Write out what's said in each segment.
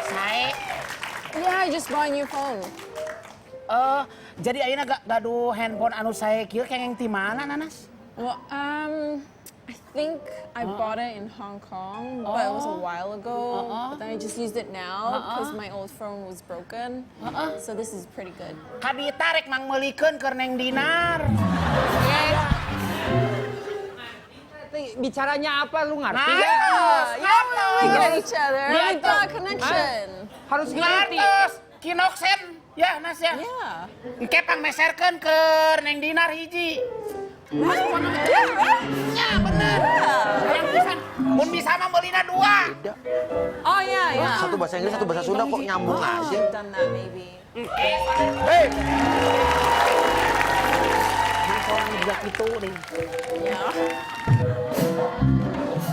sae. Yeah, I just bought a new phone. Jadi ayeuna gaduh handphone anu sae kieu kengeng ti mana Nanas? Well, I think I bought it in Hong Kong, but it was a while ago. But then I just used it now because my old phone was broken. So this is pretty good. Kadi tarik mang meulikeun keur Neng Dinar. Bicaranya apa lu ngerti Nah, ya? We get each other. We Ngerti. got a connection. Harus ngerti. Ngartos Kinoksen ya Nas ya. Yeah. Engke pangmeserkeun ke Neng Dinar hiji. Ya bener. Yang pisan. Mun bisa mah meulina 2. Oh yeah, yeah. Satu bahasa Inggris, satu bahasa Sunda kok nyambung aja. I've done that maybe. Hei, Orang juga gitu deh. Yeah.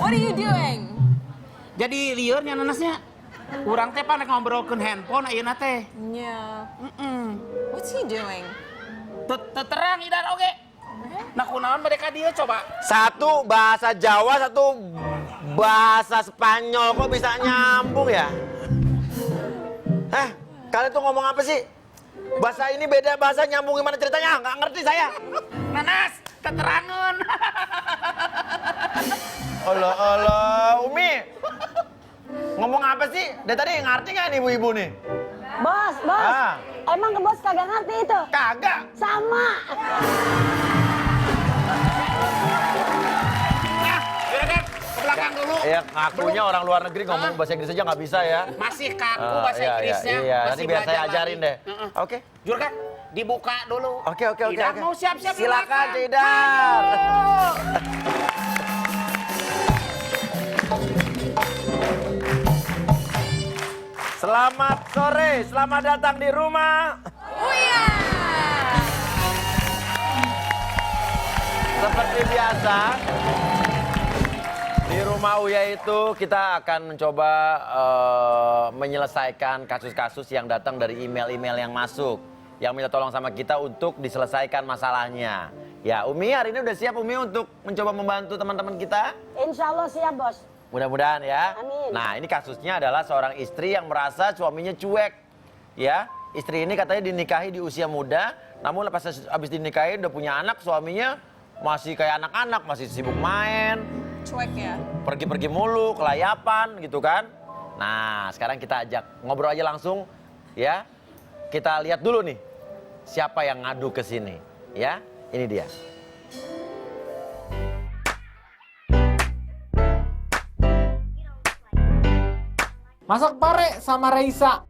What are you doing? Jadi liurnya Nanasnya. Urang teh panek ngobrolkeun handphone ayeuna teh. Yeah. What's he doing? Terang idar oge. Nah kunaon mereka dia coba. satu bahasa Jawa, satu bahasa Spanyol kok bisa nyambung ya? Kalian tuh ngomong apa sih? Bahasa ini beda bahasa nyambung gimana ceritanya? Nggak ngerti saya. Nanas, keterangan. Allah, Umi. Ngomong apa sih? Dari tadi ngerti nggak nih ibu-ibu nih? Bos, emang ke bos kagak ngerti itu? Kagak. Sama. Nah, juragan, ke belakang dulu. Ya ngakunya orang luar negeri ngomong bahasa Inggris aja nggak bisa ya. Masih kaku bahasa Iya, Inggrisnya. Iya, Masih nanti biar saya belajar ajarin lagi. deh. Oke. Juragan, dibuka dulu. Oke. Idar mau siap-siap di Silakan, belakang. Tidar. Selamat sore, selamat datang di rumah. Seperti biasa, di rumah Uya itu kita akan mencoba menyelesaikan kasus-kasus yang datang dari email-email yang masuk. Yang minta tolong sama kita untuk diselesaikan masalahnya. Ya, Umi hari ini udah siap Umi untuk mencoba membantu teman-teman kita? Insya Allah siap bos. Mudah-mudahan ya. Amin. Nah, ini kasusnya adalah seorang istri yang merasa suaminya cuek. Ya, istri ini katanya dinikahi di usia muda, namun pas habis dinikahi udah punya anak, suaminya masih kayak anak-anak, masih sibuk main, Cuek ya? pergi-pergi mulu, kelayapan gitu kan. Nah, sekarang kita ajak ngobrol aja langsung ya. Kita lihat dulu nih siapa yang ngadu ke sini ya. Ini dia. Masak pare sama Raisa.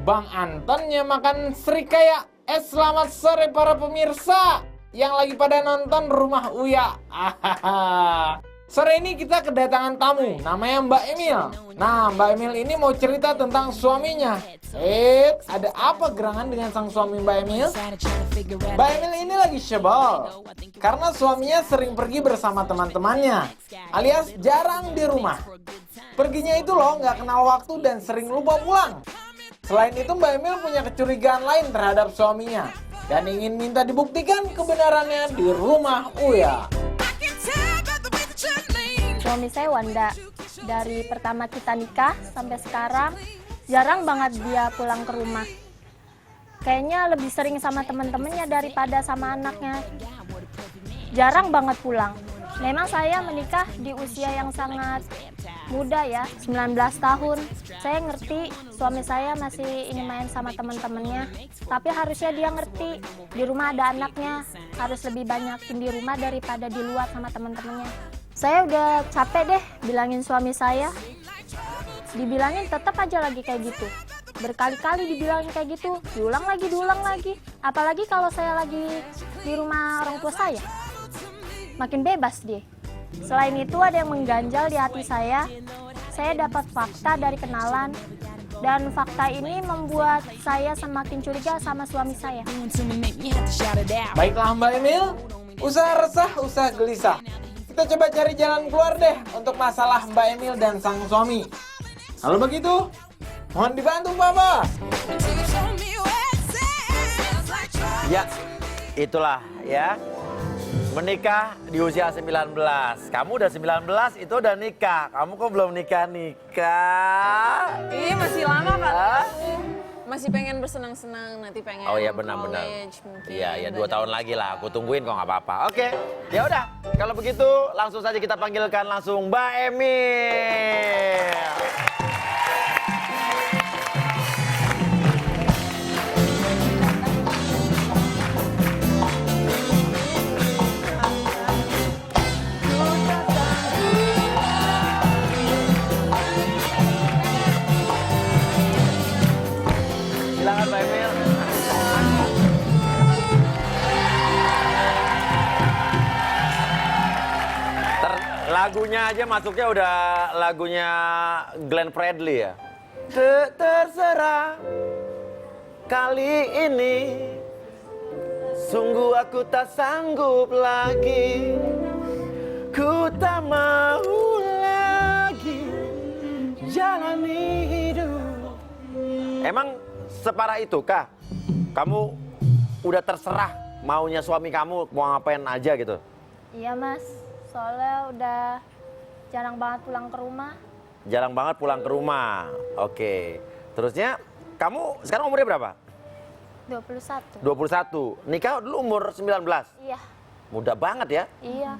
Bang Antonnya makan serikaya. Selamat sore para pemirsa yang lagi pada nonton Rumah Uya. Sore ini kita kedatangan tamu, namanya Mbak Emil. Nah, Mbak Emil ini mau cerita tentang suaminya. Ada apa gerangan dengan sang suami Mbak Emil? Mbak Emil ini lagi sebel karena suaminya sering pergi bersama teman-temannya, alias jarang di rumah. Perginya itu loh nggak kenal waktu dan sering lupa pulang. Selain itu Mbak Emil punya kecurigaan lain terhadap suaminya dan ingin minta dibuktikan kebenarannya di Rumah Uya. Suami saya Wanda, dari pertama kita nikah sampai sekarang jarang banget dia pulang ke rumah. Kayaknya lebih sering sama teman-temannya daripada sama anaknya. Jarang banget pulang. Memang saya menikah di usia yang sangat muda ya, 19 tahun. Saya ngerti suami saya masih ingin main sama teman-temannya. Tapi harusnya dia ngerti, di rumah ada anaknya. Harus lebih banyakin di rumah daripada di luar sama teman-temannya. Saya udah capek deh bilangin suami saya. Dibilangin tetap aja lagi kayak gitu. Berkali-kali dibilangin kayak gitu, diulang lagi. Apalagi kalau saya lagi di rumah orang tua saya. Makin bebas dia. Selain itu ada yang mengganjal di hati saya. Saya dapat fakta dari kenalan. Dan fakta ini membuat saya semakin curiga sama suami saya. Baiklah Mbak Emil, usaha resah, usaha gelisah. Kita coba cari jalan keluar deh untuk masalah Mbak Emil dan sang suami. Kalau begitu, mohon dibantu Pak Bos. Ya, itulah ya. Menikah di usia 19. Kamu udah 19, itu udah nikah. Kamu kok belum nikah-nikah? Iya masih lama kan. Masih pengen bersenang-senang, nanti pengen Oh iya benar-benar. college mungkin. Iya, 2 tahun lagi lah. Aku tungguin kok nggak apa-apa. Oke, ya udah. Kalau begitu langsung saja kita panggilkan langsung Mbak Emil. Silakan Mbak Emil. Lagunya aja masuknya udah lagunya Glenn Fredly ya. Terserah kali ini sungguh aku tak sanggup lagi. Ku tak mau lagi jalani hidup. Emang separah itu kah? Kamu udah terserah maunya suami kamu mau ngapain aja gitu? Iya mas, soalnya udah jarang banget pulang ke rumah. Jarang banget pulang ke rumah. Oke. Terusnya kamu sekarang umurnya berapa? 21. 21. Nikah dulu umur 19. Iya, Muda banget ya. iya.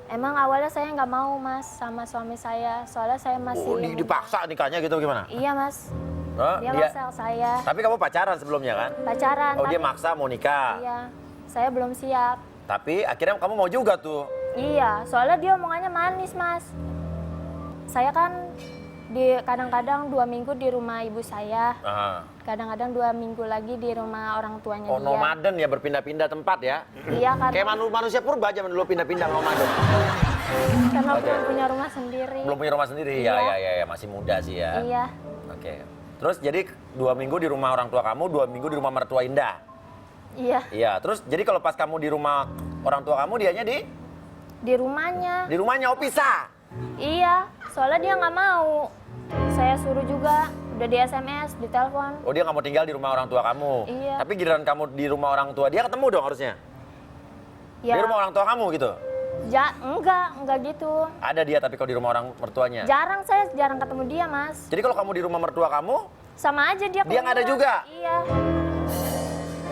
Emang awalnya saya nggak mau mas sama suami saya, soalnya saya masih Oh, muda. dipaksa nikahnya gitu gimana? Iya mas, Hah? dia maksa saya. Tapi kamu pacaran sebelumnya kan? Pacaran. Oh, dia tapi- maksa mau nikah. Iya, saya belum siap. Tapi akhirnya kamu mau juga tuh. Iya, soalnya dia omongannya manis mas. Saya kan kadang-kadang 2 minggu di rumah ibu saya, Aha. kadang-kadang 2 minggu lagi di rumah orang tuanya Oh, dia. nomaden ya, berpindah-pindah tempat ya? Iya karena, Kayak manusia purba zaman dulu pindah-pindah nomaden. karena Oke. belum punya rumah sendiri. Belum punya rumah sendiri? Iya. Ya, masih muda sih ya. Iya, Oke. Terus jadi 2 minggu di rumah orang tua kamu, 2 minggu di rumah mertua Indah? iya, Iya, terus jadi kalau pas kamu di rumah orang tua kamu, dianya di rumahnya. di rumahnya, oh pisah? Iya, soalnya dia nggak mau. Saya suruh juga, udah di SMS, di telepon. Oh, dia nggak mau tinggal di rumah orang tua kamu? Iya. Tapi giliran kamu di rumah orang tua, dia ketemu dong harusnya? Ya, Di rumah orang tua kamu gitu? enggak gitu. Ada dia tapi kalau di rumah orang mertuanya? Saya jarang ketemu dia, Mas. Jadi kalau kamu di rumah mertua kamu, Sama aja dia Dia nggak ada keluar. juga? Iya.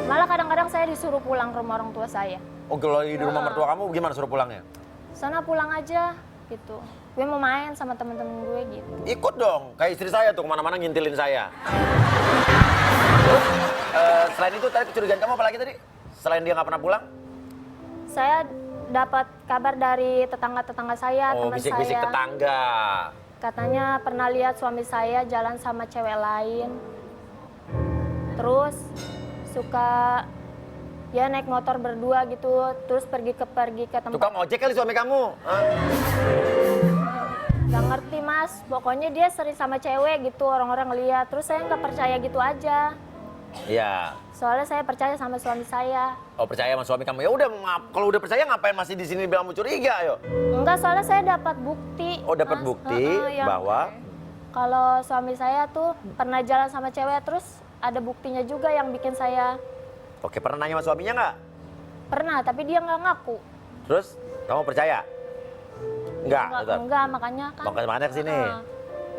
Malah kadang-kadang saya disuruh pulang ke rumah orang tua saya. oh kalau di rumah mertua kamu gimana suruh pulangnya? Sana pulang aja, gitu. Gue mau main sama temen-temen gue gitu. Ikut dong, kayak istri saya tuh kemana-mana ngintilin saya. Terus, selain itu tadi kecurigaan kamu apa lagi tadi? Selain dia nggak pernah pulang? Saya dapat kabar dari tetangga-tetangga saya, Oh, teman bisik-bisik saya. tetangga. Katanya pernah lihat suami saya jalan sama cewek lain. Terus suka ya naik motor berdua gitu, terus pergi ke tempat. Tukang ojek kali suami kamu? Hah? Gak ngerti mas, pokoknya dia sering sama cewek gitu, orang-orang lihat. Terus saya nggak percaya gitu aja. Iya. Soalnya saya percaya sama suami saya. Oh percaya sama suami kamu? Ya udah, kalau udah percaya ngapain masih di sini bilang mau curiga, ayo? Enggak, soalnya saya dapat bukti. Oh dapat Mas. bukti yang bahwa kalau suami saya tuh pernah jalan sama cewek, terus ada buktinya juga yang bikin saya Oke, pernah nanya sama suaminya nggak? pernah, tapi dia nggak ngaku. Terus kamu percaya? Enggak, tetap. Enggak, makanya kan. Makanya kesini. Heeh.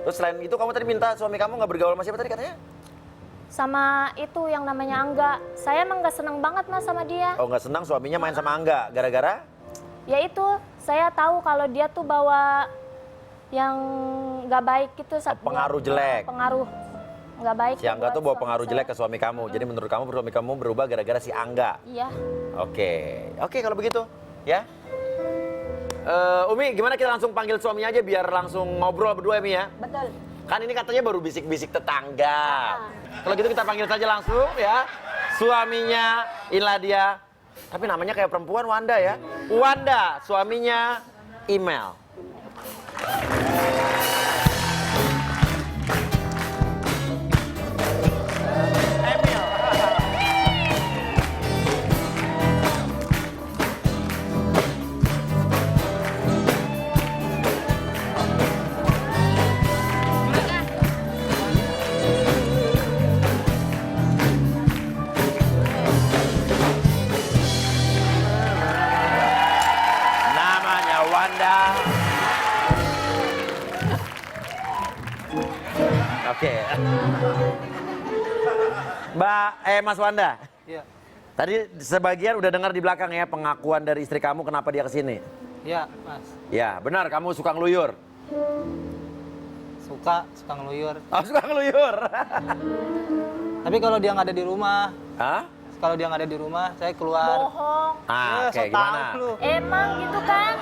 Terus selain itu kamu tadi minta suami kamu nggak bergaul sama siapa tadi katanya? Sama itu yang namanya Angga. Saya emang nggak seneng banget mas sama dia. Oh nggak senang suaminya main sama Angga, gara-gara? Ya itu, saya tahu kalau dia tuh bawa yang nggak baik gitu. pengaruh jelek. Pengaruh nggak baik. Si Angga buat tuh bawa suami pengaruh saya. jelek ke suami kamu. Jadi menurut kamu suami kamu berubah gara-gara si Angga. Iya. Oke kalau begitu ya. Umi, gimana kita langsung panggil suaminya aja biar langsung ngobrol berdua Umi ya? Betul. Kan ini katanya baru bisik-bisik tetangga. Kalau gitu kita panggil saja langsung ya. Suaminya inilah dia. Tapi namanya kayak perempuan, Wanda ya. Wanda, suaminya Email. Mas Wanda. Iya. Tadi sebagian udah dengar di belakang ya pengakuan dari istri kamu kenapa dia kesini. Iya, Mas. Ya, benar kamu suka ngeluyur. Suka ngeluyur. Oh, suka ngeluyur. Tapi kalau dia nggak ada di rumah, Hah? kalau dia nggak ada di rumah, saya keluar. Bohong. Ah, so oke, gimana? tahu lu. Emang gitu kan?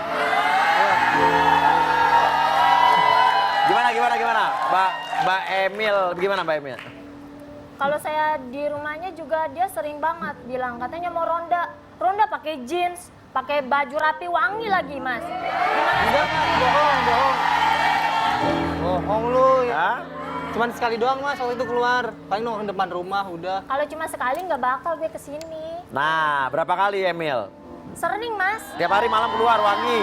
Gimana? Mbak Emil, gimana Mbak Emil? Kalau saya di rumahnya juga dia sering banget bilang katanya mau ronda. Ronda pakai jeans, pakai baju rapi wangi lagi, Mas. Enggak, Mas. Bohong. Bohong lu. Hah? Cuman sekali doang, Mas, waktu itu keluar. Paling nongkrong depan rumah, udah. Kalau cuma sekali nggak bakal gue kesini. Nah, berapa kali Emil? Sering, Mas. Tiap hari malam keluar wangi.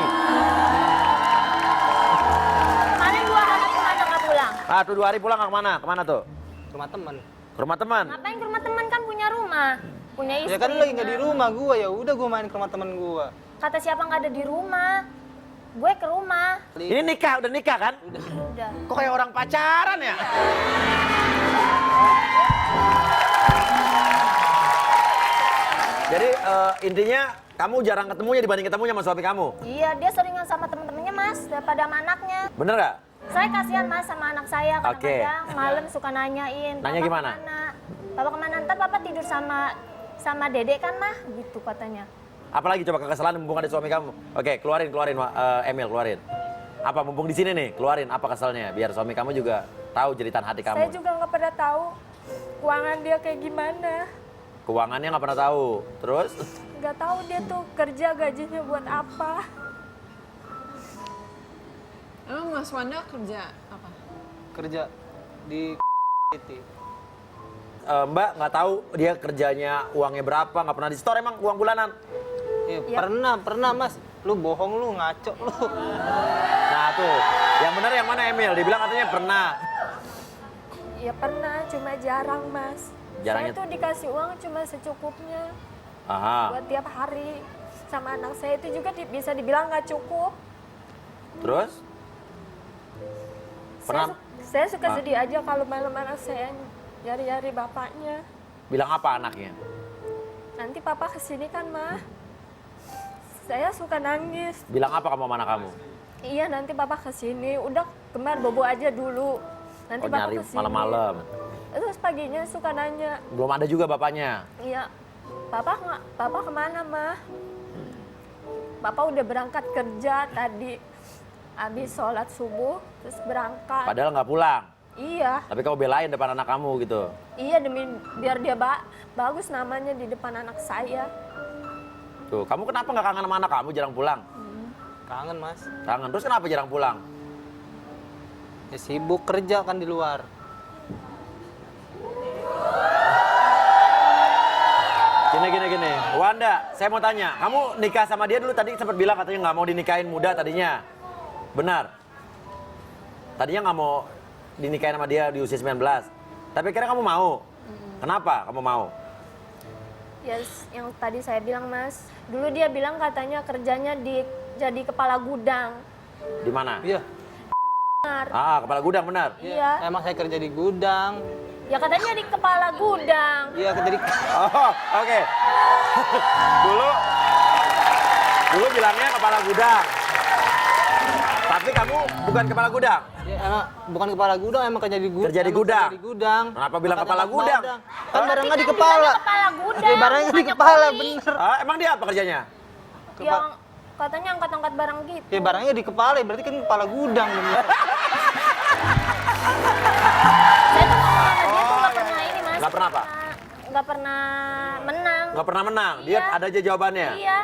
Kemarin 2 hari kemana nggak pulang? Ah, tuh 2 hari pulang nggak kemana? Kemana tuh? Ke rumah teman. Ke rumah teman. Ngapain ke rumah teman kan punya rumah, punya istri. Ya kan lu lagi nggak di rumah gua, ya udah gua main ke rumah teman gua. Kata siapa nggak ada di rumah? Gue ke rumah. Ini udah nikah kan? Udah. Kok kayak orang pacaran ya? Jadi intinya kamu jarang ketemunya dibanding ketemunya sama suami kamu. Iya, dia seringan sama temen-temennya, Mas, daripada sama anaknya. Bener nggak? Saya kasihan, Mas, sama anak saya. Oke. Kadang-kadang malam suka nanyain. Nanya "Papa gimana? Kemana? Papa kemana? Ntar Papa tidur sama Dedek kan, Mah? Gitu katanya. Apalagi coba kekesalan mumpung ada suami kamu. Oke, keluarin Emil, keluarin. Apa mumpung di sini nih, keluarin apa keselnya biar suami kamu juga tahu jeritan hati Saya kamu. juga nggak pernah tahu keuangan dia kayak gimana. Keuangannya nggak pernah tahu. Terus Nggak tahu dia tuh kerja gajinya buat apa. Emang Mas Wanda kerja apa? Kerja di City. Mbak nggak tahu dia kerjanya uangnya berapa, nggak pernah di store emang uang bulanan. Pernah, Mas. Lu bohong lu, ngaco lu. Nah tuh, yang benar yang mana Emil? Dibilang katanya pernah. Ya pernah, cuma jarang, Mas. Jarangnya- Saya tuh dikasih uang cuma secukupnya Aha. buat tiap hari. Sama anak saya itu juga bisa dibilang nggak cukup. Terus? Pernah Saya suka Ah. sedih aja kalau malam anak saya nyari-nyari bapaknya. bilang apa anaknya? Nanti papa kesini kan, Mah? Saya suka nangis. Bilang apa kamu sama anak kamu? Iya, nanti papa kesini. Udah, kemar bobo aja dulu. Nanti Oh papa nyari kesini. malam-malam. Terus paginya suka nanya, Belum ada juga bapaknya. iya, papa kemana, Mah? Papa udah berangkat kerja tadi. Habis sholat subuh, terus berangkat. Padahal nggak pulang. Iya, Tapi kamu belain depan anak kamu gitu. iya demi biar dia bagus namanya di depan anak saya. Tuh, kamu kenapa nggak kangen sama anak kamu jarang pulang? Kangen, Mas. Kangen. Terus kenapa jarang pulang? Ya sibuk kerja kan di luar. Gini. Wanda, saya mau tanya. Kamu nikah sama dia dulu tadi sempat bilang katanya nggak mau dinikahin muda tadinya. Benar? Tadinya nggak mau dinikahin sama dia di usia 19. Tapi akhirnya kamu mau. Kenapa kamu mau? Ya, yang tadi saya bilang, Mas. Dulu dia bilang katanya kerjanya jadi kepala gudang. Di mana? Iya. Ah, kepala gudang benar. Iya. Emang saya kerja di gudang. Ya katanya di kepala gudang. Iya, kerja di... Oh, oke. Dulu bilangnya kepala gudang. Tapi kamu bukan kepala gudang. Ya, emang bukan kepala gudang, emang kerja di gudang. Kerja di gudang? Kerja di gudang. Kenapa bilang Angkat kepala gudang? Kan barangnya di kepala. Bilangnya kepala gudang. Ya, barangnya di bukannya kepala, kuli. bener. Ah, emang dia apa kerjanya? Yang katanya angkat-angkat barang gitu. Ya, barangnya di kepala, berarti kan kepala gudang. Bener. Saya tuh ngomong sama dia tuh nggak pernah ini, Mas. Nggak pernah apa? Nggak pernah menang. Nggak pernah menang. Dia Iya. ada aja jawabannya. Iya.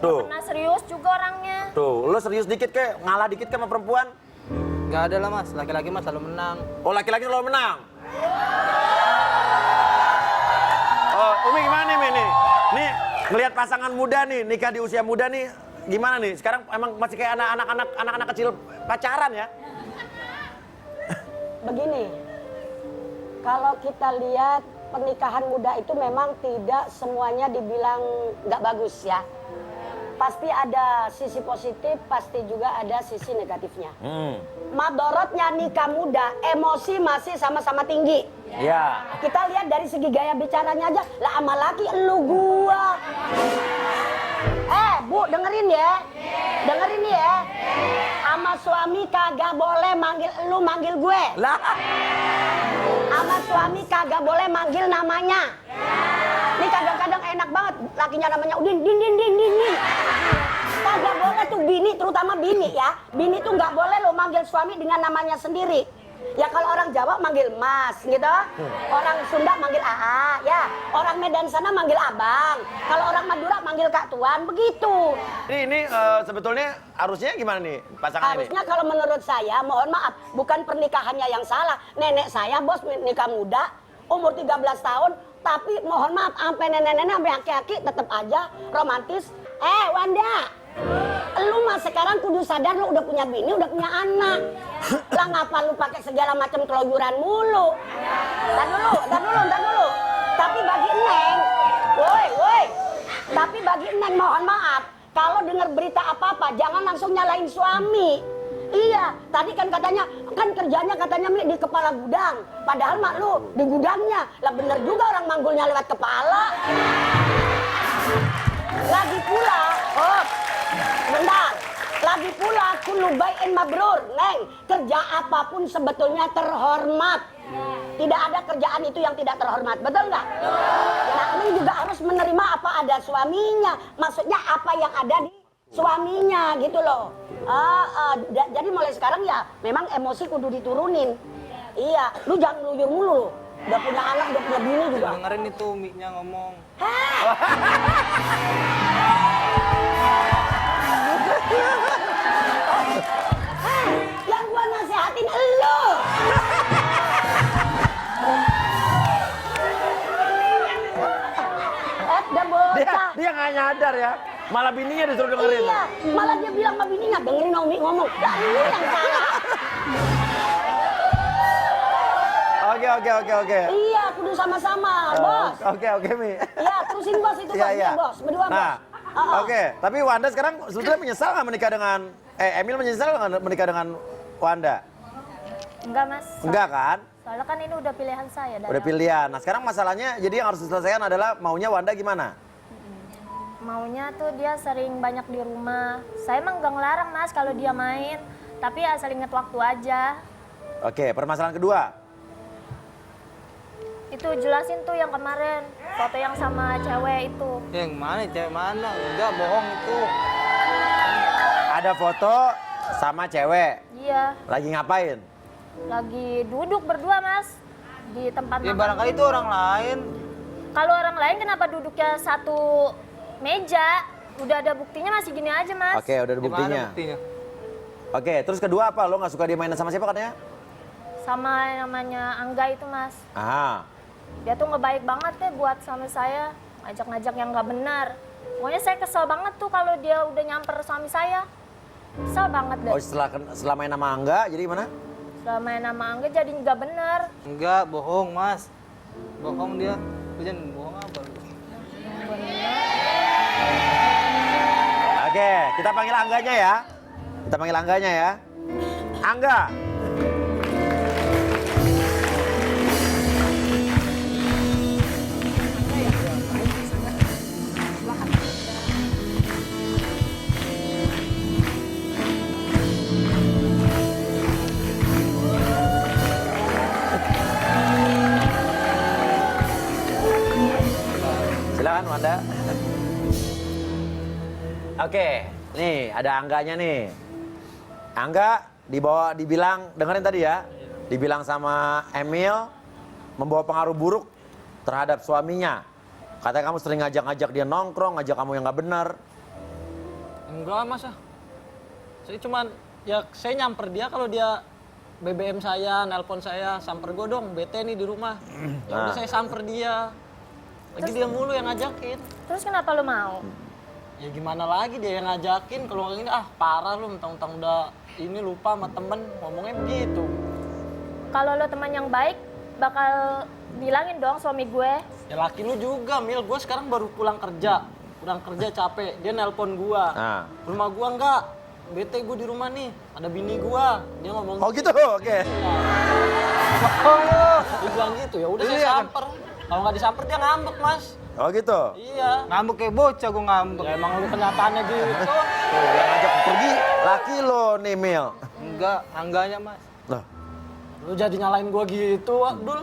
Tuh. Pernah serius juga orangnya. Tuh, lo serius dikit kayak ngalah dikit sama perempuan. Gak ada lah, Mas. Laki-laki Mas selalu menang. Oh, laki-laki selalu menang. Oh, Umi gimana nih, Mi, nih? Nih, ngelihat pasangan muda nih, nikah di usia muda nih, gimana nih? Sekarang emang masih kayak anak-anak kecil pacaran ya? Begini, kalau kita lihat pernikahan muda itu memang tidak semuanya dibilang nggak bagus ya. pasti ada sisi positif, pasti juga ada sisi negatifnya. Hmm. Madorotnya nikah muda, emosi masih sama-sama tinggi. Ya. Kita lihat dari segi gaya bicaranya aja, lah sama laki elu gua. Bu, dengerin ya. Dengerin nih ya. Sama suami kagak boleh manggil elu, manggil gue. Lah. Sama suami kagak boleh manggil namanya. Ini kadang-kadang enak banget, lakinya namanya Udin, din. Kagak boleh tuh bini, terutama bini ya. Bini tuh nggak boleh lo manggil suami dengan namanya sendiri. Ya kalau orang Jawa manggil Mas gitu. Orang Sunda manggil AA ya. Orang Medan sana manggil Abang. Kalau orang Madura manggil Kak Tuan, begitu. Ini sebetulnya harusnya gimana nih pasangan ini? Harusnya kalau menurut saya, mohon maaf, bukan pernikahannya yang salah. Nenek saya bos nikah muda, umur 13 tahun, tapi mohon maaf, sampai nenek-nenek, sampai aki-aki tetap aja romantis. Wanda, lu mah sekarang kudu sadar lu udah punya bini, udah punya anak. Lah ngapa lu pakai segala macam keluyuran mulu? Tar dulu. Tapi bagi Neng, woi. Tapi bagi Neng mohon maaf, kalau dengar berita apa-apa jangan langsung nyalain suami. Iya, tadi kan katanya, kan kerjanya katanya Mi di kepala gudang. Padahal mak lu di gudangnya. Lah bener juga orang manggulnya lewat kepala. Lagi pula, bentar. Lagi pula, kullu bai'in mabrur, Neng. Kerja apapun sebetulnya terhormat. Tidak ada kerjaan itu yang tidak terhormat, betul nggak? Nah, Neng juga harus menerima apa ada suaminya. Maksudnya apa yang ada di suaminya gitu loh. Jadi mulai sekarang ya memang emosi kudu diturunin. Iya, lu jangan luyur mulu lu. Udah punya anak, udah punya bini juga. Dengerin itu Mie-nya ngomong. Yang gua nasehatin elu. Udah bocah. Dia nggak nyadar ya. Malah bininya disuruh dengerin. Iya, malah dia bilang sama bininya, dengerin Umi ngomong. Lah lu yang salah. Oke. Iya, kudu sama-sama, bos. Oke, Mi. Iya, terusin bos itu bos, Iya. bos. Berdua Nah, bos. oke. Tapi Wanda sekarang sebetulnya menyesal nggak menikah dengan Emil menyesal nggak menikah dengan Wanda? Enggak, Mas. Enggak kan? Soalnya kan ini udah pilihan saya dari Udah awal. pilihan. Nah sekarang masalahnya jadi yang harus diselesaikan adalah maunya Wanda gimana? Maunya tuh dia sering banyak di rumah. Saya emang gak ngelarang, Mas, kalau dia main. Tapi asal inget waktu aja. Oke, permasalahan kedua. Itu jelasin tuh yang kemarin. Foto yang sama cewek itu. Yang mana, cewek mana? Enggak, bohong itu. Ada foto sama cewek. Iya, Lagi ngapain? lagi duduk berdua, Mas. Di tempat Ya makan. barangkali itu orang lain. Kalau orang lain kenapa duduknya satu meja? Udah ada buktinya masih gini aja, Mas. Oke, udah ada Di mana buktinya. buktinya? Oke, terus kedua apa? Lo nggak suka dia mainan sama siapa katanya? Sama namanya Angga itu, Mas. Ah, Dia tuh ngebaik banget deh buat sama saya. Ngajak-ngajak yang nggak benar. Pokoknya saya kesel banget tuh kalau dia udah nyamper suami saya. Kesel banget deh. oh setelah main sama Angga, jadi gimana? Setelah main sama Angga jadi nggak benar. Enggak, bohong, Mas. Bohong dia. Lu jangan bohong apa lu? Oke, kita panggil Angganya ya. Kita panggil Angganya ya. Angga. Silakan Wanda. Oke, nih ada Angganya nih. Angga dibilang, dengerin tadi ya, dibilang sama Emil membawa pengaruh buruk terhadap suaminya. Katanya kamu sering ngajak-ngajak dia nongkrong, ngajak kamu yang nggak benar. Enggak, Mas. Saya cuman, ya saya nyamper dia kalau dia BBM saya, nelpon saya, samper gue dong, bete nih di rumah. Ya udah Nah. saya samper dia. Lagi dia mulu yang ngajakin. Terus kenapa lu mau? Ya gimana lagi dia yang ngajakin, kalau kayak gini parah lu, mentang-mentang udah ini lupa sama temen, ngomongnya begitu. Kalau lo teman yang baik, bakal bilangin dong suami gue. Ya laki lu juga, Mil, gue sekarang baru pulang kerja. pulang kerja capek, dia nelpon gua. Nah. Rumah gua enggak, bete gua di rumah nih, ada bini gua. Dia ngomong Oh gitu, oke. Dia bilang gitu, ya udah saya Iya, kan? samper. Kalau nggak disamper dia ngambek, Mas. Oh gitu. Iya. Ngambek kayak bocah gue ngambek. Ya emang lu kenyataannya gitu. Tuh, yang ngajak pergi laki lo nih, Mil. Enggak, enggaknya mas. Loh, Lu jadi nyalain gua gitu, Abdul.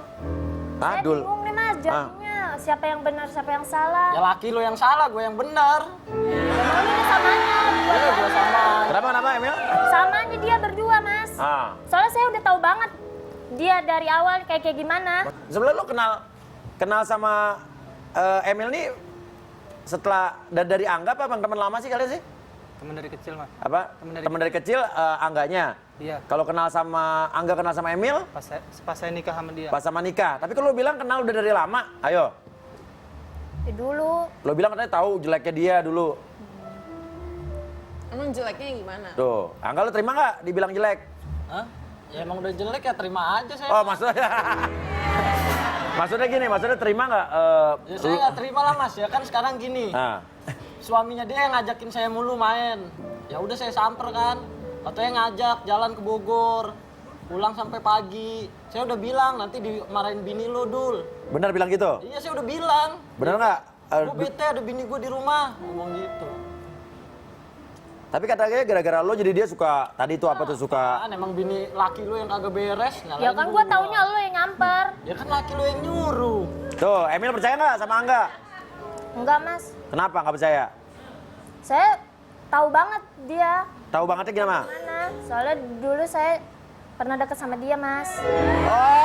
Saya Adul. bingung nih mas, jadinya siapa yang benar, siapa yang salah. Ya laki lu yang salah, gua yang benar. Emang ini samanya, Iya, gua sama. Kenapa, Emil? samanya dia berdua mas. Ah. Soalnya saya udah tahu banget dia dari awal kayak gimana. Sebenarnya lo kenal sama Emil nih setelah dari Angga apa bang teman lama sih kalian sih? Temen dari kecil mas. Apa? Teman dari kecil Angganya. Iya. Kalau kenal sama Angga kenal sama Emil Pas saya nikah sama dia. pas sama nikah. Tapi kalau lo bilang kenal udah dari lama, ayo. Dulu Lo bilang katanya tahu jeleknya dia dulu. Emang jeleknya yang gimana? Tuh, Angga lo terima nggak dibilang jelek? Hah? Ya emang udah jelek ya terima aja saya. Oh maksudnya, maksudnya gini, maksudnya terima nggak? Ya saya nggak terima lah Mas, ya kan sekarang gini. Nah, Suaminya dia yang ngajakin saya mulu main. Ya udah saya samper kan. Katanya ngajak jalan ke Bogor. Pulang sampai pagi. Saya udah bilang nanti dimarahin bini lo, Dul. benar bilang gitu? Iya saya udah bilang. Benar nggak? Gue bete ada bini gue di rumah. Ngomong gitu. Tapi katanya gara-gara lo jadi dia suka tadi itu apa tuh suka? Kan emang bini laki lo yang kagak beres. ya kan gua taunya lo yang nyamper. Ya kan laki lo yang nyuruh. Tuh, Emil percaya nggak sama Angga? Enggak mas, Kenapa nggak percaya? saya tahu banget dia Tahu bangetnya gimana? mana. Soalnya dulu saya pernah deket sama dia mas. Oh,